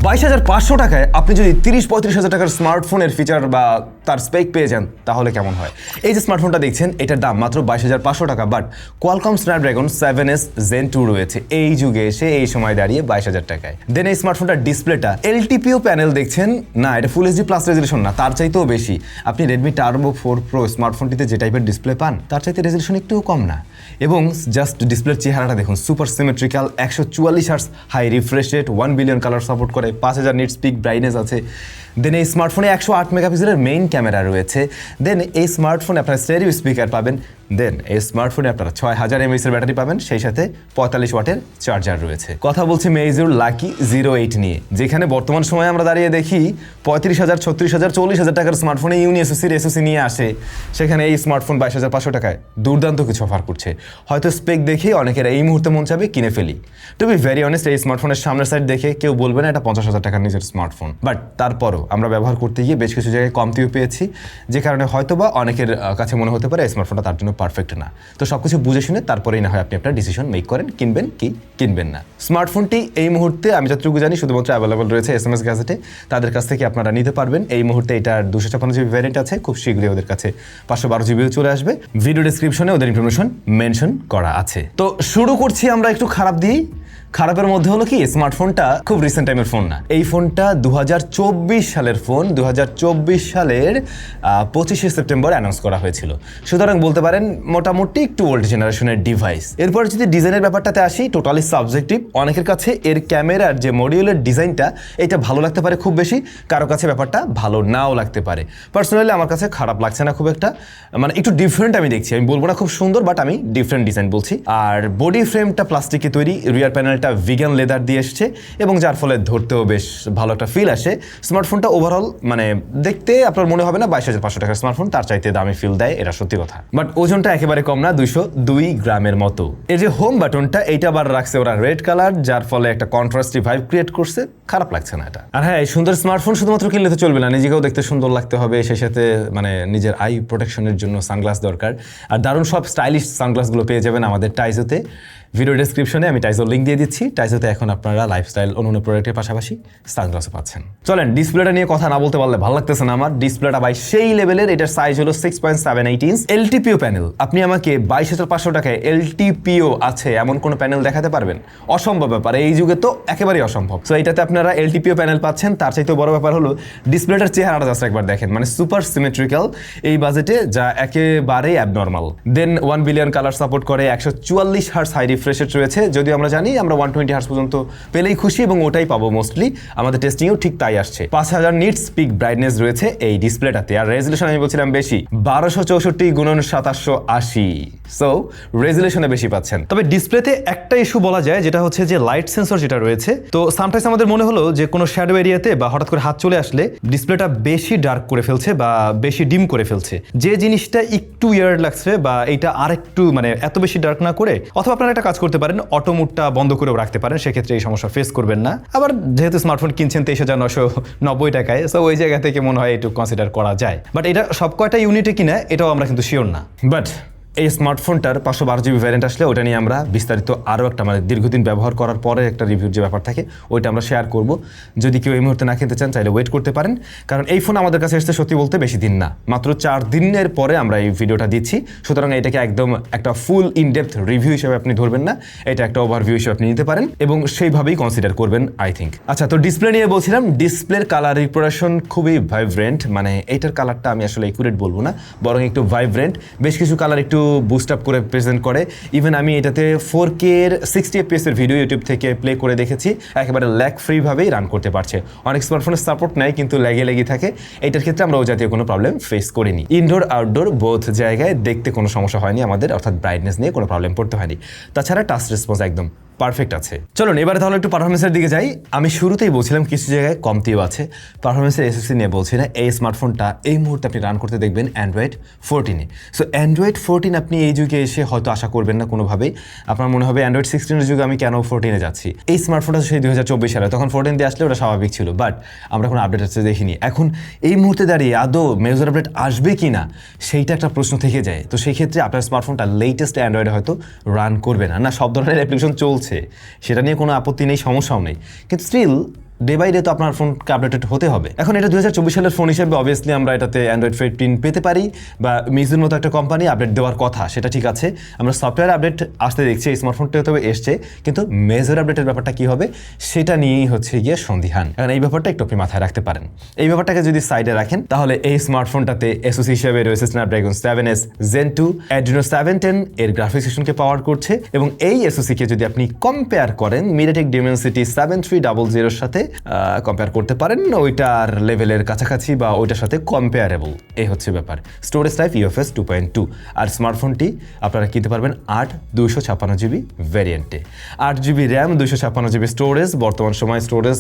22,500 টাকায় আপনি যদি 30-35,000 টাকার স্মার্টফোনের ফিচার বা তার স্পেক পেয়ে যান তাহলে কেমন হয়? এই যে স্মার্টফোনটা দেখছেন এটার দাম মাত্র 22,500 টাকা, but Qualcomm Snapdragon 7S Gen 2 রয়েছে এই যুগে এসে এই সময় দাঁড়িয়ে 22,000 টাকায়। দেন এই স্মার্টফোনটার ডিসপ্লেটা LTPO প্যানেল দেখছেন না, এটা ফুল এইচডি প্লাস রেজলিউশন না, তার চাইতেও বেশি। আপনি রেডমি টার্বো 4 প্রো স্মার্টফোনটিতে যে টাইপের ডিসপ্লে পান তার চাইতে রেজলিউশন একটুও কম না। এবং জাস্ট ডিসপ্লের চেহারাটা দেখুন, super symmetrical, 144 hertz high refresh rate, 1 billion colour support করে, 5000 নিটস পিক ব্রাইটনেস আছে। দেন এই স্মার্টফোনে 108 মেগাপিক্সেলের মেইন ক্যামেরা রয়েছে। দেন এই স্মার্টফোনে আপনারা স্টেরিও স্পিকার পাবেন। দেন এই স্মার্টফোনে আপনারা 6000 mAh এর ব্যাটারি পাবেন, সেই সাথে 45 ওয়াটের চার্জার রয়েছে। কথা বলছি মেইজুর লাকি 08 নিয়ে, যেখানে বর্তমান সময়ে আমরা দাঁড়িয়ে দেখি 35,000, 36,000, 40,000 টাকার স্মার্টফোনে ইউনিএসওসির এসওসি নিয়ে আসে, সেখানে এই স্মার্টফোন 22,500 টাকায় দুর্দান্ত কিছু অফার করছে। হয়তো স্পেক দেখে অনেকের এই মুহূর্তে মন চাবে কিনে ফেলি। টু বি ভেরি অনেস্ট, এই স্মার্টফোনের সামনের সাইড দেখে কেউ বলবে না এটা 50,000 টাকার নিজের স্মার্টফোন, বাট তারপরও আমরা ব্যবহার করতে গিয়ে বেশ কিছু জায়গায় কমতিও পেয়েছি, যে কারণে হয়তো বা অনেকের কাছে মনে হতে পারে এই স্মার্টফোনটা তার জন্য পারফেক্ট না। তো সবকিছু বুঝে শুনে তারপরেই না হয় আপনি আপনার ডিসিশন মেক করেন, কিনবেন কি কিনবেন না। স্মার্টফোনটি এই মুহূর্তে আমি যতটুকু জানি শুধুমাত্র অ্যাভেলেবল রয়েছে SMS গ্যাজেটে, তাদের কাছ থেকে আপনারা নিতে পারবেন। এই মুহূর্তে এটার 256GB ভ্যারিয়েন্ট আছে, খুব শীঘ্রই ওদের কাছে 512GB চলে আসবে। ভিডিও ডেসক্রিপশনে ওদের ইনফরমেশন মেনশন করা আছে। তো শুরু করছি আমরা একটু খারাপ দিয়ে। খারাপের মধ্যে হলো কি, স্মার্টফোনটা খুব রিসেন্ট টাইমের ফোন না, এই ফোনটা 2024 সালের ফোন। 2024 সালের 25শে সেপ্টেম্বর অ্যানাউন্স করা হয়েছিল, সুতরাং বলতে পারেন মোটামুটি একটু ওল্ড জেনারেশনের ডিভাইস। এরপর যদি ডিজাইনের ব্যাপারটাতে আসি, টোটালি সাবজেক্টিভ। অনেকের কাছে এর ক্যামেরার যে মডিউলের ডিজাইনটা এটা ভালো লাগতে পারে খুব বেশি, কারো কাছে ব্যাপারটা ভালো নাও লাগতে পারে। পার্সোনালি আমার কাছে খারাপ লাগছে না খুব একটা, মানে একটু ডিফারেন্ট আমি দেখছি। আমি বলবো না খুব সুন্দর, বাট আমি ডিফারেন্ট ডিজাইন বলছি। আর বডি ফ্রেমটা প্লাস্টিকে তৈরি, রিয়ার প্যানেল ভিগান লেদার দিয়ে এসছে, এবং যার ফলে ধরতেও বেশ ভালো একটা ফিল আসে। স্মার্টফোনটা ওভারঅল মানে দেখতে আপনার মনে হবে না 22,500 টাকার স্মার্টফোন, তার চাইতে দামি ফিল দেয়, এটা সত্যি কথা। বাট ওজনটা একেবারে কম না, 202 গ্রামের মতো। এর যে হোম বাটনটা এইটা আবার রাখছে ওরা রেড কালার, যার ফলে একটা কন্ট্রাস্টি ভাইব ক্রিয়েট করছে, খারাপ লাগছে না এটা। আর হ্যাঁ, এই সুন্দর স্মার্টফোন শুধুমাত্র কিনলে তো চলবে না, নিজেকেও দেখতে সুন্দর লাগতে হবে, সেই সাথে মানে নিজের আই প্রোটেকশনের জন্য সানগ্লাস দরকার। আর দারুণ সব স্টাইলিশ সানগ্লাসগুলো পেয়ে যাবেন আমাদের টাইজোতে। ভিডিও ডেসক্রিপশনে আমি টাইজোর লিঙ্ক দিয়ে দিচ্ছি। টাইজোতে এখন আপনারা লাইফস্টাইল অন্যান্য প্রোডাক্টের পাশাপাশি সানগ্লাসও পাচ্ছেন। চলেন, ডিসপ্লেটা নিয়ে কথা না বলতে পারলে ভালো লাগতেছে না আমার। ডিসপ্লেটা ভাই সেই লেভেলের, এটার সাইজ হলো 6.78 ইঞ্চ LTPO প্যানেল। আপনি আমাকে 22,500 টাকায় LTPO আছে এমন কোনো প্যানেল দেখাতে পারবেন? অসম্ভব ব্যাপার, এই যুগে তো একেবারেই অসম্ভব। সো এটাতে আপনারা LTPO প্যানেল পাচ্ছেন। তার চাইতে বড় ব্যাপার হলো ডিসপ্লেটার চেহারাটা জাস্ট একবার দেখেন, মানে সুপার সিমেট্রিক্যাল এই বাজেটে, যা একেবারেই অ্যাবনর্মাল। দেন 1 বিলিয়ন কালার সাপোর্ট করে, 144 হার্টজ হাই রিফ্রেশ রেট রয়েছে। যদিও আমরা জানি আমরা 120 হার্টজ পর্যন্ত পেলেই খুশি, এবং ওটাই পাবো মোস্টলি, আমাদের টেস্টিংও ঠিক তাই আসছে। 5000 নিটস পিক ব্রাইটনেস রয়েছে এই ডিসপ্লেটাতে। আর রেজলিউশন আমি বলছিলাম বেশি, 1264x780। সো রেজলিউশনে বেশি পাচ্ছেন। তবে ডিসপ্লেতে একটা ইস্যু বলা যায়, যেটা হচ্ছে যে লাইট সেন্সর যেটা রয়েছে। তো সামটাইমস আমাদের মনে হলো যে কোনো শ্যাডো এরিয়াতে বা হঠাৎ করে হাত চলে আসলে ডিসপ্লেটা বেশি ডার্ক করে ফেলছে বা বেশি ডিম করে ফেলছে, যে জিনিসটা একটু ইয়ার্ড লাগছে। বা এটা আরেকটু মানে এত বেশি ডার্ক না করে, অথবা আপনারা একটা কাজ করতে পারেন, অটো মোডটা বন্ধ করেও রাখতে পারেন, সেক্ষেত্রে এই সমস্যা ফেস করবেন না। আবার যেহেতু স্মার্টফোন কিনছেন 23,990 টাকায়, সো ওই জায়গা থেকে মনে হয় একটু কনসিডার করা যায়। বাট এটা সব কয়টা ইউনিটে কিনা এটাও আমরা কিন্তু শিওর না। বাট এই স্মার্টফোনটার 512GB ভ্যারিয়েন্ট আসলে ওটা নিয়ে আমরা বিস্তারিত আরও একটা মানে দীর্ঘদিন ব্যবহার করার পরে একটা রিভিউর যে ব্যাপার থাকে ওইটা আমরা শেয়ার করব। যদি কেউ এই মুহূর্তে না কিনতে চান চাইলে ওয়েট করতে পারেন, কারণ এই ফোন আমাদের কাছে এসেছে সত্যি বলতে বেশি দিন না, মাত্র 4 দিনের পরে আমরা এই ভিডিওটা দিচ্ছি। সুতরাং এটাকে একদম একটা ফুল ইনডেপথ রিভিউ হিসেবে আপনি ধরবেন না, এটা একটা ওভারভিউ হিসেবে আপনি নিতে পারেন এবং সেইভাবেই কনসিডার করবেন আই থিঙ্ক। আচ্ছা, তো ডিসপ্লে নিয়ে বলছিলাম, ডিসপ্লের কালার রিপ্রেজেন্টেশন খুবই ভাইব্রেন্ট, মানে এইটার কালারটা আমি আসলে একুরেট বলবো না, বরং একটু ভাইব্রেন্ট। বেশ কিছু কালার একটু বুস্ট আপ করে প্রেজেন্ট করে। ইভেন আমি এটাতে 4K এর 60 FPS এর ভিডিও ইউটিউব থেকে প্লে করে দেখেছি, একেবারে ল্যাগ ফ্রি ভাবেই রান করতে পারছে। অনেক স্মার্টফোনের সাপোর্ট নেয় কিন্তু লেগে থাকে, এটার ক্ষেত্রে আমরা ওই জাতীয় কোনো প্রবলেম ফেস করিনি। ইনডোর আউটডোর বোথ জায়গায় দেখতে কোনো সমস্যা হয়নি আমাদের, অর্থাৎ ব্রাইটনেস নিয়ে কোনো প্রবলেম পড়তে হয়নি। তাছাড়া টাচ রেসপন্স একদম পারফেক্ট আছে। চলুন এবারে তাহলে একটু পারফরমেন্সের দিকে যাই। আমি শুরুতেই বলছিলাম কিছু জায়গায় কমতিও আছে, পারফরমেন্সের এসএসসি নিয়ে বলছি না। এই স্মার্টফোনটা এই মুহূর্তে আপনি রান করতে দেখবেন Android 14-এ। সো Android 14 আপনি এই যুগে এসে হয়তো আশা করবেন না কোনোভাবেই, আপনার মনে হবে Android 16-এর যুগে আমি কেন 14-এ যাচ্ছি। এই স্মার্টফোনটা সেই 2024 সালে, তখন 14 দিয়ে আসলে ওটা স্বাভাবিক ছিল, বাট আমরা কোনো আপডেট আসতে দেখিনি। এখন এই মুহূর্তে দাঁড়িয়ে আদৌ মেজর আপডেট আসবে কি না সেইটা একটা প্রশ্ন থেকে যায়। তো সেই ক্ষেত্রে আপনার স্মার্টফোনটা লেটেস্ট অ্যান্ড্রয়েডে হয়তো রান করবে না। সব ধরনের অ্যাপ্লিকেশন চলছে, সেটা নিয়ে কোনো আপত্তি নেই, সমস্যাও নেই, কিন্তু স্টিল ডে বাই ডে তো আপনার ফোনকে আপডেটেড হতে হবে। এখন এটা 2024 সালের ফোন হিসেবে অবভিয়াসলি আমরা এটাতে অ্যান্ড্রয়েড 15 পেতে পারি, বা মিজুর মতো একটা কোম্পানি আপডেট দেওয়ার কথা, সেটা ঠিক আছে। আমরা সফটওয়্যার আপডেট আসতে দেখছি, এই স্মার্টফোনটা তবে এসছে, কিন্তু মেজর আপডেটের ব্যাপারটা কি হবে সেটা নিয়েই হচ্ছে গিয়ে সন্দিহান। কারণ এই ব্যাপারটা একটু আপনি মাথায় রাখতে পারেন। এই ব্যাপারটাকে যদি সাইডে রাখেন তাহলে এই স্মার্টফোনটাতে এসওস হিসেবে রয়েছে স্ন্যাপড্রাগন 7S Gen 2 Adreno 710 এর গ্রাফিক্স সেকশনকে পাওয়ার করছে, এবং এই এসওসিকে যদি আপনি কম্পেয়ার করেন MediaTek Dimensity 7300 এর সাথে কম্পেয়ার করতে পারেন, ওইটার লেভেলের কাছাকাছি বা ওইটার সাথে কম্পেয়ারেবল, এই হচ্ছে ব্যাপার। স্টোরেজ টাইপ UFS 2.2, আর স্মার্টফোনটি আপনারা কিনতে পারবেন 8/256GB ভ্যারিয়েন্টে। 8GB RAM, 256GB storage. বর্তমান সময় স্টোরেজ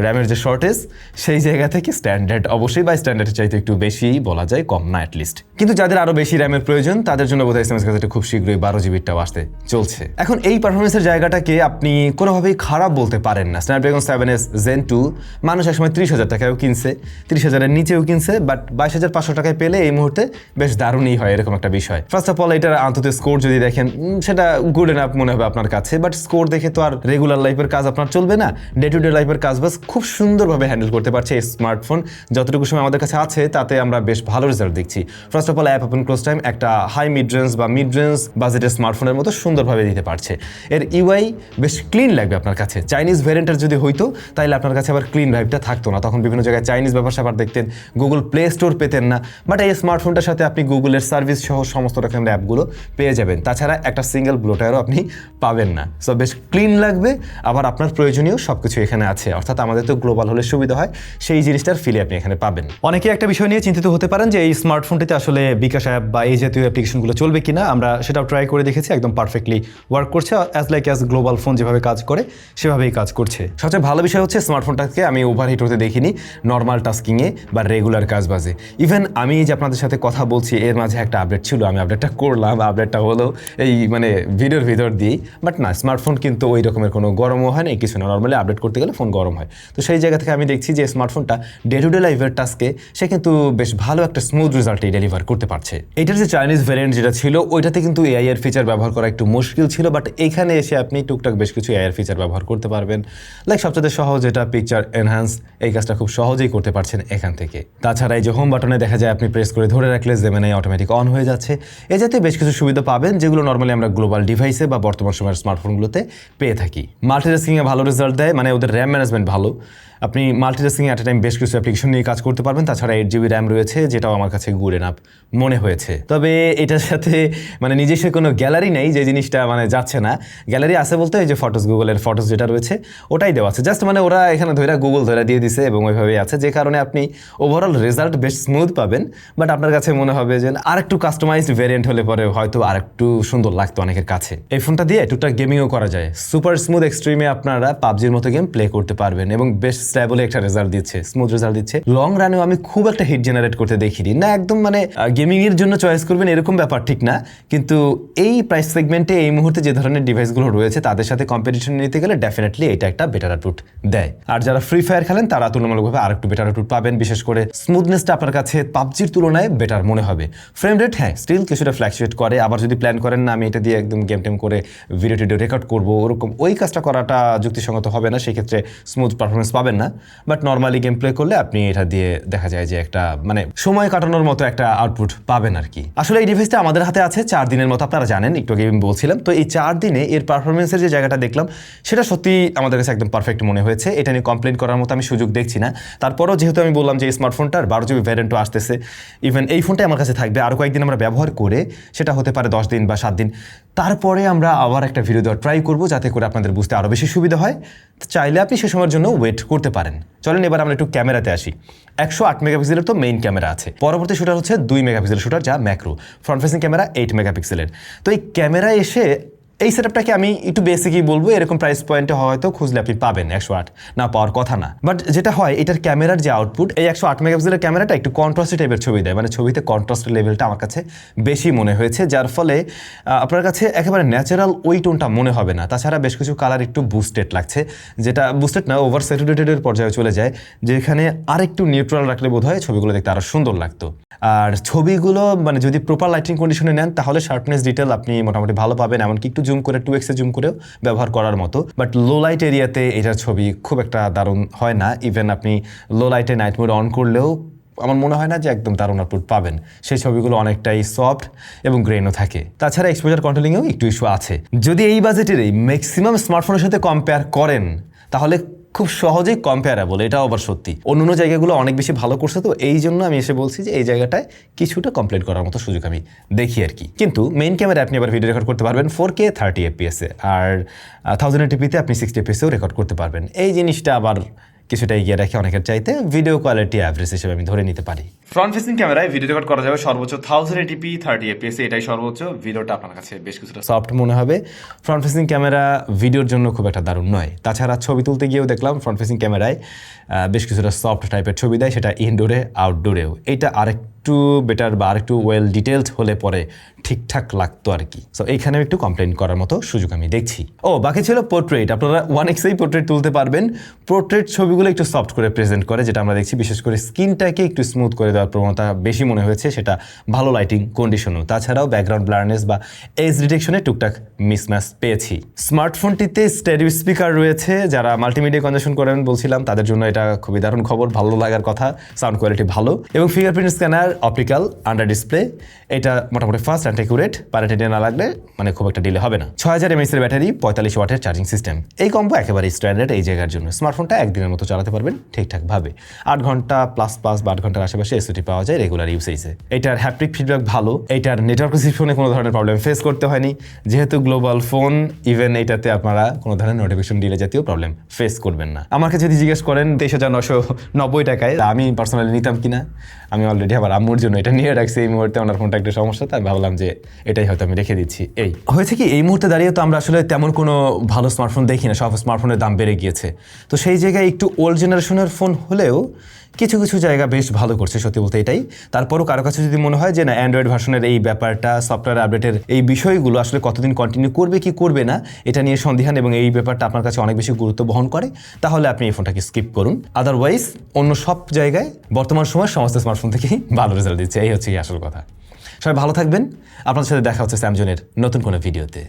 র্যামের যে শর্টেজ, সেই জায়গা থেকে স্ট্যান্ডার্ড অবশ্যই বা স্ট্যান্ডার্ডের চাইতে একটু বেশি বলা যায়, কম না অ্যাটলিস্ট। কিন্তু যাদের আরও বেশি র্যামের প্রয়োজন তাদের জন্য বোধহয় SMS কাছে খুব শীঘ্রই 12GBটাও আসতে চলছে। এখন এই পারফরমেন্সের জায়গাটাকে আপনি কোনোভাবেই খারাপ বলতে পারেন না। স্ন্যাপড্রাগন 7S Gen 2 মানুষ একসময় 30,000 টাকায়ও কিনছে, 30,000-এর নিচেও কিনছে, বাট 22,500 টাকায় পেলে এই মুহূর্তে বেশ দারুণই হয় এরকম একটা বিষয়। ফার্স্ট অফ অল এটার আন্তত স্কোর যদি দেখেন সেটা গুড এনাফ মনে হবে আপনার কাছে, বাট স্কোর দেখে তো আর রেগুলার লাইফের কাজ আপনার চলবে না। ডে টু ডে লাইফের কাজ বাস খুব সুন্দরভাবে হ্যান্ডেল করতে পারছে এই স্মার্টফোন। যতটুকু সময় আমাদের কাছে আছে তাতে আমরা বেশ ভালো রেজাল্ট দেখছি। First of all app open close time একটা হাই মিড রেঞ্জ বাজেটের স্মার্টফোনের মতো সুন্দরভাবে দিতে পারছে। এর ইউআই বেশ ক্লিন লাগবে আপনার কাছে। চাইনিজ ভ্যারিয়েন্টের যদি হইতো তাহলে আপনার কাছে আবার ক্লিন ভাইবটা থাকতো না, তখন বিভিন্ন জায়গায় চাইনিজ ব্যাপার স্যাপার দেখতেন, গুগল প্লে স্টোর পেতেন না। বাট এই স্মার্টফোনটার সাথে আপনি গুগলের সার্ভিস সহ সমস্ত রকমের অ্যাপগুলো পেয়ে যাবেন, তাছাড়া একটা সিঙ্গেল ব্লোটারও আপনি পাবেন না। সো বেশ ক্লিন লাগবে, আবার আপনার প্রয়োজনীয় সব কিছু এখানে আছে। অর্থাৎ আমাদের তো গ্লোবাল হলে সুবিধা হয়, সেই জিনিসটার ফিলে আপনি এখানে পাবেন। অনেকে একটা বিষয় নিয়ে চিন্তিত হতে পারেন যে এই স্মার্টফোনটিতে আসলে বিকাশ অ্যাপ বা এই জাতীয় অ্যাপ্লিকেশনগুলো চলবে কিনা। আমরা সেটাও ট্রাই করে দেখেছি, একদম পারফেক্টলি ওয়ার্ক করছে, অ্যাজ গ্লোবাল ফোন যেভাবে কাজ করে সেভাবেই কাজ করছে। সবচেয়ে ভালো বিষয় হচ্ছে স্মার্টফোনটাকে আমি ওভারহিট হতে দেখিনি নর্মাল টাস্কিংয়ে বা রেগুলার কাজ বাজে। ইভেন আমি যে আপনাদের সাথে কথা বলছি এর মাঝে একটা আপডেট ছিল, আমি আপডেটটা করলাম, আপডেটটা হলো এই মানে ভিডিওর ভিতর দিয়েই, বাট না স্মার্টফোন কিন্তু ওই রকমের কোনো গরমও হয় না, কিছু না। নর্মালি আপডেট করতে গেলে ফোন গরম হয়। তো সেই জায়গা থেকে আমি দেখছি যে স্মার্টফোনটা ডে টু ডে লাইফের টাস্কে সে কিন্তু বেশ ভালো একটা স্মুথ রেজাল্টই ডেলিভার করতে পারছে। এটার যে চাইনিজ ভ্যারিয়েন্ট যেটা ছিল ওইটাতে কিন্তু এআই এর ফিচার ব্যবহার করা একটু মুশকিল ছিল, বাট এখানে এসে আপনি টুকটাক বেশ কিছু এআই এর ফিচার ব্যবহার করতে পারবেন। লাইক সবচেয়ে সহজ যেটা পিকচার এনহ্যান্স, এই কাজটা খুব সহজেই করতে পারছেন এখান থেকে। তাছাড়া এই যে হোম বাটনে দেখা যায় আপনি প্রেস করে ধরে রাখলে জেমিনাই অটোমেটিক অন হয়ে যাচ্ছে। এ জাতীয় বেশ কিছু সুবিধা পাবেন যেগুলো নর্মালি আমরা গ্লোবাল ডিভাইসে বা বর্তমান সময়ের স্মার্টফোনগুলোতে পেয়ে থাকি। মাল্টিটাস্কিংয়ে ভালো রেজাল্ট দেয়, মানে ওদের র্যাম ম্যানেজমেন্ট ভালো। আপনি মাল্টিটাস্কিং অ্যাট এ টাইম বেশ কিছু অ্যাপ্লিকেশন নিয়ে কাজ করতে পারবেন। তাছাড়া 8GB র্যাম রয়েছে, যেটাও আমার কাছে গুড এনাফ মনে হয়েছে। তবে এটার সাথে মানে নিজস্ব কোনো গ্যালারি নেই, যে জিনিসটা মানে যাচ্ছে না। গ্যালারি আছে বলতে এই যে ফটোস, গুগলের ফটোস যেটা রয়েছে ওটাই দেওয়া আছে, জাস্ট মানে ওরা এখানে ধরে গুগল ধরে দিয়ে দিছে এবং ওইভাবেই আছে, যে কারণে আপনি ওভারঅল রেজাল্ট বেশ স্মুথ পাবেন। বাট আপনার কাছে মনে হবে যে আরেকটু কাস্টমাইজড ভ্যারিয়েন্ট হলে পরে হয়তো আরেকটু সুন্দর লাগতো অনেকের কাছে। এই ফোনটা দিয়ে টুকটাক গেমিংও করা যায়। সুপার স্মুথ এক্সট্রিমে আপনারা পাবজির মতো গেম প্লে করতে পারবেন এবং বেশ স্টেবল একটা রেজাল্ট দিচ্ছে, স্মুথ রেজাল্ট দিচ্ছে। লং রানেও আমি খুব একটা হিট জেনারেট করতে দেখিনি না। একদম মানে গেমিং এর জন্য চয়েস করবেন এরকম ব্যাপার ঠিক না, কিন্তু এই প্রাইস সেগমেন্টে এই মুহূর্তে যে ধরনের ডিভাইসগুলো রয়েছে তাদের সাথে কম্পিটিশন নিতে গেলে ডেফিনেটলি এটা একটা বেটার আউটপুট দেয়। আর যারা ফ্রি ফায়ার খেলেন তারা তুলনামূলকভাবে আরেকটু বেটার আউটপুট পাবেন, বিশেষ করে স্মুথনেসটা আপনার কাছে পাবজির তুলনায় বেটার মনে হবে। ফ্রেম রেট হ্যাঁ স্টিল কিছুটা ফ্ল্যাকচুয়েট করে, আবার যদি প্ল্যান করেন না আমি এটা দিয়ে একদম গেম টেম করে ভিডিও টিডিও রেকর্ড করবো, ওরকম ওই কাজটা করাটা যুক্তিসঙ্গত হবে না, সেক্ষেত্রে স্মুথ পারফরমেন্স পাবেন না। বাট নর্মালি গেম প্লে করলে আপনি এটা দিয়ে দেখা যায় যে একটা মানে সময় কাটানোর মতো একটা আউটপুট পাবেন আর কি। আসলে এই ডিভাইসটা আমাদের হাতে আছে 4 দিনের মতো, আপনারা জানেন, একটু আগে আমি বলছিলাম। তো এই 4 দিনে এর পারফরমেন্সের যে জায়গাটা দেখলাম সেটা সত্যি আমাদের কাছে একদম পারফেক্ট মনে হয়েছে। এটা নিয়ে কমপ্লেন করার মতো আমি সুযোগ দেখছি না। তারপরও যেহেতু আমি বললাম যে এই স্মার্টফোনটার 12GB ভ্যারিয়েন্টও আসতেছে, ইভেন এই ফোনটাই আমার কাছে থাকবে আরও কয়েকদিন আমরা ব্যবহার করে, সেটা হতে পারে 10 দিন বা 7 দিন, তারপরে আমরা আবার একটা ভিডিও দেওয়ার ট্রাই করবো যাতে করে আপনাদের বুঝতে আরও বেশি সুবিধা হয়। চাইলে আপনি সে সময়ের জন্য ওয়েট করতে পারেন। চলেন এবার আমরা একটু ক্যামেরাতে আসি। 108 মেগাপিক্সেলের তো মেইন ক্যামেরা আছে, পরবর্তী শুটার হচ্ছে 2 মেগাপিক্সেলের শুটার যা ম্যাক্রো, ফ্রন্ট ফেসিং ক্যামেরা 8 মেগাপিক্সেলের। তো এই ক্যামেরা এসে এই সেটআপটাকে আমি একটু বেসিকই বলবো, এরকম প্রাইস পয়েন্টে হয়তো খুঁজলে আপনি পাবেন 108, না পাওয়ার কথা না। বাট যেটা হয় এটার ক্যামেরার যে আউটপুট, এই 108 মেগাপিক্সেলের ক্যামেরাটা একটু কন্ট্রাস্টি টাইপের ছবি দেয়, মানে ছবিতে কন্ট্রাস্টের লেভেলটা আমার কাছে বেশি মনে হয়েছে, যার ফলে আপনার কাছে একেবারে ন্যাচারাল ওই টোনটা মনে হবে না। তাছাড়া বেশ কিছু কালার একটু বুস্টেড লাগছে, যেটা বুস্টেড না ওভার স্যাচুরেটেডের পর্যায়ে চলে যায়, যেখানে আর একটু নিউট্রাল রাখলে বোধ হয় ছবিগুলো দেখতে আরও সুন্দর লাগতো। আর ছবিগুলো মানে যদি প্রপার লাইটিং কন্ডিশনে নেন তাহলে শার্পনেস ডিটেল আপনি মোটামুটি ভালো পাবেন, এমনকি একটু জুম করে 2x জুম করেও ব্যবহার করার মতো, বাট লো লাইট এরিয়াতে এটার ছবি খুব একটা দারুণ হয় না। ইভেন আপনি লো লাইটে নাইট মোড অন করলেও আমার মনে হয় না যে একদম দারুণ আউটপুট পাবেন। সেই ছবিগুলো অনেকটাই সফট এবং গ্রেনও থাকে। তাছাড়া এক্সপোজার কন্ট্রোলিংয়েও একটু ইস্যু আছে। যদি এই বাজেটের এই ম্যাক্সিমাম স্মার্টফোনের সাথে কম্পেয়ার করেন তাহলে খুব সহজেই কম্পেয়ারেবল, এটাও আবার সত্যি। অন্য জায়গাগুলো অনেক বেশি ভালো করছে, তো এই জন্য আমি এসে বলছি যে এই জায়গাটায় কিছুটা কমপ্লেন করার মতো সুযোগ আমি দেখি আর কি। কিন্তু মেইন ক্যামেরা আপনি আবার ভিডিও রেকর্ড করতে পারবেন 4K 30 FPS আর 1080p আপনি 60 FPS রেকর্ড করতে পারবেন। এই জিনিসটা আবার কিছুটা এগিয়ে রাখে অনেকের চাইতে। ভিডিও কোয়ালিটি অ্যাভারেজ হিসেবে আমি ধরে নিতে পারি। ফ্রন্ট ফেসিং ক্যামেরায় ভিডিও রেকর্ড করা যাবে সর্বোচ্চ 1080p 30 FPS, এটাই সর্বোচ্চ। ভিডিওটা আপনার কাছে বেশ কিছুটা সফট মনে হবে। ফ্রন্ট ফেসিং ক্যামেরা ভিডিওর জন্য খুব একটা দারুণ নয়। তাছাড়া ছবি তুলতে গিয়েও দেখলাম ফ্রন্ট ফেসিং ক্যামেরায় বেশ কিছুটা সফট টাইপের ছবি দেয়, সেটা ইনডোরে আউটডোরেও। এটা আরেকটু বেটার বা আরেকটু ওয়েল ডিটেলড হলে পরে ঠিকঠাক লাগতো আর কি। সো এইখানে একটু কমপ্লেন করার মতো সুযোগ আমি দেখছি। বাকি ছিল পোর্ট্রেট। আপনারা 1x পোর্ট্রেট তুলতে পারবেন। পোর্ট্রেট ছবিগুলো একটু সফট করে প্রেজেন্ট করে, যেটা আমরা দেখছি। বিশেষ করে স্কিনটাকে একটু স্মুথ করে দেওয়ার প্রবণতা বেশি মনে হয়েছে, সেটা ভালো লাইটিং কন্ডিশনও। তাছাড়াও ব্যাকগ্রাউন্ড ব্লারনেস বা এজ ডিটেকশনে টুকটাক মিসম্যাচ পেয়েছি। স্মার্টফোনটিতে স্টেরিও স্পিকার রয়েছে। যারা মাল্টিমিডিয়া কনজাকশন করেন বলছিলাম, তাদের জন্য এটা খুবই দারুণ খবর, ভালো লাগার কথা। সাউন্ড কোয়ালিটি ভালো এবং fingerprint scanner, optical, under display, এটা মোটামুটি ফাস্ট অ্যান্ড অ্যাকুরেট। পারেন্টেড না লাগলে মানে খুব একটা ডিলে হবে না। 6000 mAh এর ব্যাটারি, 45 ওয়াটের চার্জিং সিস্টেম। এই কম্বো একেবারেই স্ট্যান্ডার্ড এই জায়গার জন্য। স্মার্টফোনটা একদিনের মতো চালাতে পারবেন ঠিকঠাকভাবে। 8 ঘন্টা প্লাস বা 8 ঘন্টার আশেপাশে এসওটি পাওয়া যায় রেগুলার ইউসেজে। এটার হ্যাপটিক ফিডব্যাক ভালো। এটার নেটওয়ার্ক রিসিপশনে কোনো ধরনের প্রবলেম ফেস করতে হয়নি, যেহেতু গ্লোবাল ফোন। ইভেন এটাতে আপনারা কোনো ধরনের নোটিফিকেশন ডিলে জাতীয় প্রবলেম ফেস করবেন না। আমাকে যদি জিজ্ঞেস করেন 23,990 টাকায় আমি পার্সোনালি নিতাম কিনা, আমি অলরেডি আবার আম্মুর জন্য এটা নিয়ে রাখছি। এই মুহূর্তে ওনার ফোনটা একটু সমস্যা, তাই ভাবলাম যে এটাই হয়তো আমি রেখে দিচ্ছি। এই হয়েছে কি, এই মুহূর্তে দাঁড়িয়ে তো আমরা আসলে তেমন কোনো ভালো স্মার্টফোন দেখি না, সব স্মার্টফোনের দাম বেড়ে গিয়েছে। তো সেই জায়গায় একটু ওল্ড জেনারেশনের ফোন হলেও কিছু কিছু জায়গা বেশ ভালো করছে, সত্যি বলতে এটাই। তারপরও কারো কাছে যদি মনে হয় যে না, অ্যান্ড্রয়েড ভার্সনের এই ব্যাপারটা, সফটওয়্যার আপডেটের এই বিষয়গুলো আসলে কতদিন কন্টিনিউ করবে কি করবে না, এটা নিয়ে সন্দিহান এবং এই ব্যাপারটা আপনার কাছে অনেক বেশি গুরুত্ব বহন করে, তাহলে আপনি এই ফোনটাকে স্কিপ করুন। আদারওয়াইজ অন্য সব জায়গায় বর্তমান সময় সমস্ত স্মার্টফোন থেকেই ভালো রেজাল্ট দিচ্ছে। এই হচ্ছে আসল কথা। সবাই ভালো থাকবেন। আপনাদের সাথে দেখা হচ্ছে স্যামসংয়ের নতুন কোনো ভিডিওতে।